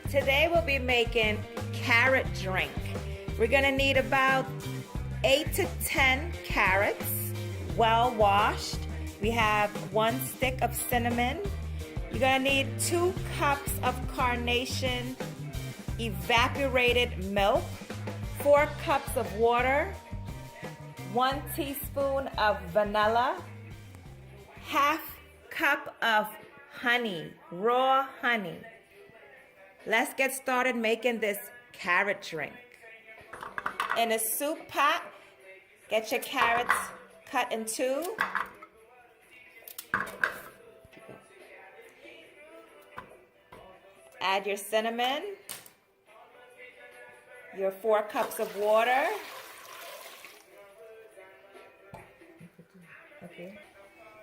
Today we'll be making carrot drink. We're gonna need about 8 to 10 carrots, well washed. We have 1 stick of cinnamon. You're gonna need 2 cups of carnation evaporated milk, 4 cups of water, 1 teaspoon of vanilla, ½ cup of honey, raw honey. Let's get started making this carrot drink. In a soup pot, get your carrots cut in 2. Add your cinnamon, your 4 cups of water. Okay.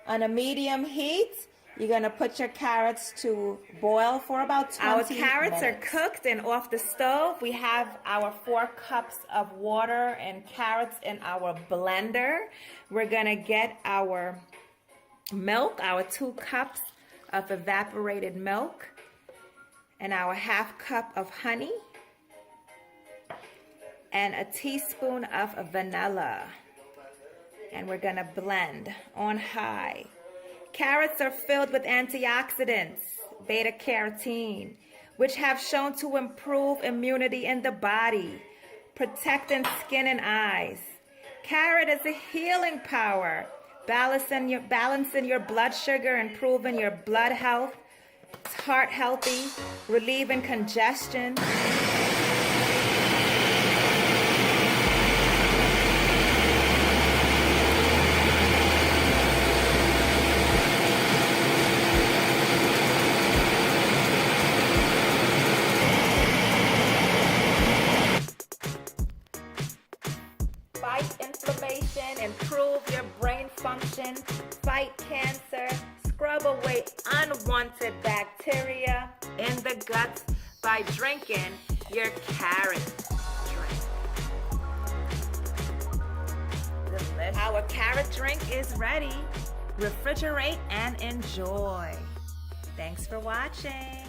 On a medium heat, you're gonna put your carrots to boil for about 20 minutes. Our carrots are cooked and off the stove. We have our 4 cups of water and carrots in our blender. We're gonna get our milk, our 2 cups of evaporated milk, and our ½ cup of honey, and a teaspoon of vanilla. And we're gonna blend on high. Carrots are filled with antioxidants, beta-carotene, which have shown to improve immunity in the body, protecting skin and eyes. Carrot is a healing power, balancing your blood sugar, improving your blood health, heart healthy, relieving congestion. Fight inflammation, improve your brain function, fight cancer, scrub away unwanted bacteria in the gut by drinking your carrot drink. Delicious. Our carrot drink is ready. Refrigerate and enjoy. Thanks for watching.